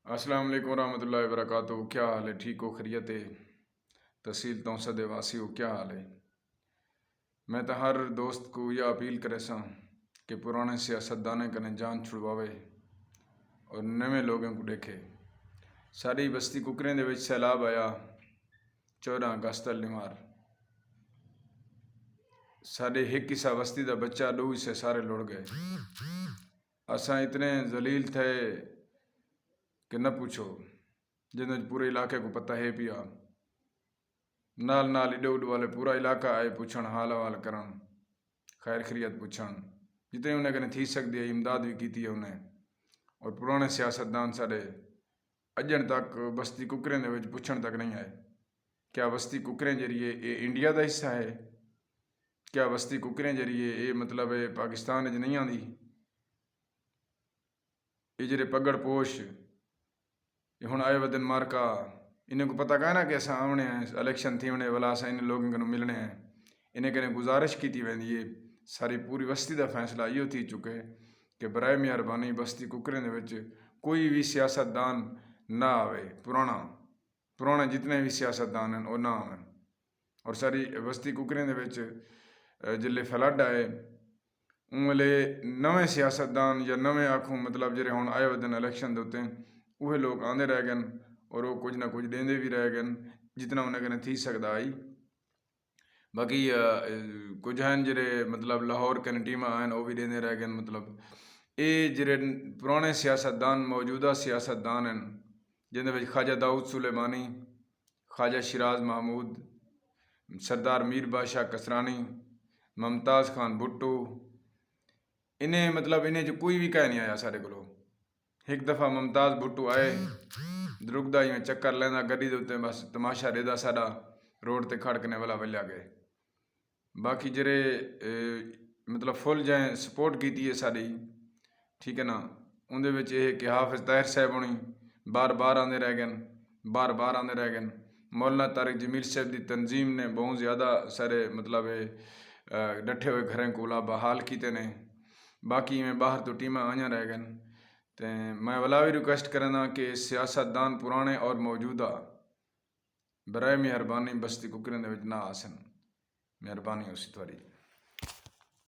अस्सलाम वालेकुम रहमतुल्लाहि व बरकातुहू। क्या हाल है? ठीक हो? खैरियत है? तहसील तौसद वासी हो? क्या हाल है? मैं तो हर दोस्त को यह अपील करे सा कि पुराने सियासतदान कने जान छुड़वावे और नवे लोगों को देखे। सारी बस्ती कुकरें दे विच सैलाब आया 14 अगस्त निमार। साढ़े एक हिस्सा बस्ती का बच्चा 2 हिस्से सारे लुढ़ गए। असा इतने जलील थे कि न पूछो, जिन्हें पूरे इलाके को पता है पिया। नाल नाल इडे उड वाले पूरा इलाका आए पुछण, हाल हवाल करन, खैर खैरियत पुछण। जितने उन्हें कने थी सकती है इमदाद भी की है उन्हें। और पुराने सियासतदान साढ़े अजन तक बस्ती कुकरें दे विच पुछण तक नहीं आए। क्या बस्ती कुकरें जरिए ये इंडिया का हिस्सा है? क्या बस्ती कुकरें जरिए ये मतलब है पाकिस्तान च नहीं आती? ये जेरे पगड़ पोश हुण आए वदन मार्का, इन्हें को पता कह ना कि अस आने हैं, इलेक्शन थी होने वाला, अस इन लोगों को मिलने हैं। इन्हें कने गुजारिश की वेंदी है, सारी पूरी बस्ती का फैसला यो थी चुके कि बराए मेहरबानी बस्ती कुकरें दे विच कोई भी सियासतदान ना आवे। पुराने जितने भी सियासतदान हैं वो ना आवन। और सारी बस्ती कुकरें दे विच जिले फ्लड आए उमले नवे सियासतदान या नवे आखूँ मतलब जेरे हुण आए वदन इलेक्शन दे उत्ते वह लोग आंदे रह गए और वो कुछ ना कुछ देंदे भी रह गए जितना उन्हें कने थी सकता आई। बाकी कुछ हैं जेरे मतलब लाहौर कने टीमां आन वो भी देंदे रह गए। मतलब ये जेरे पुराने सियासतदान मौजूदा सियासतदान हैं जिन्हें विच ख्वाजा दाऊद सुलेमानी, ख्वाजा शिराज महमूद, सरदार मीर बादशाह कसरानी, मुमताज़ खान भुट्टो, इन्हें मतलब इन्हें जो कोई भी कह नहीं आया साढ़े को। एक दफ़ा मुमताज़ भुट्टो आए द्रुगदा में चक्कर लेंदा गड्डी दे उत्ते बस तमाशा देदा साडा रोड ते खड़कने वाला वल्या गए। बाकी जेरे मतलब फुल जैं सपोर्ट की है साड़ी, ठीक है ना। उनके विच ये कि हाफिज ताहिर साहब होनी बार बार आते रह गए। मौलाना तारिक जमील साहब की तंजीम ने बहुत ज़्यादा सारे मतलब डटे हुए घरें को बहाल किए ने। बाकी में बाहर तो टीमां आइया रह गए। तो मैं वाला भी रिक्वेस्ट करना कि सियासतदान पुराने और मौजूदा बराए मेहरबानी बस्ती कुकरें दे विच ना आसन। मेहरबानी उसी थोड़ी।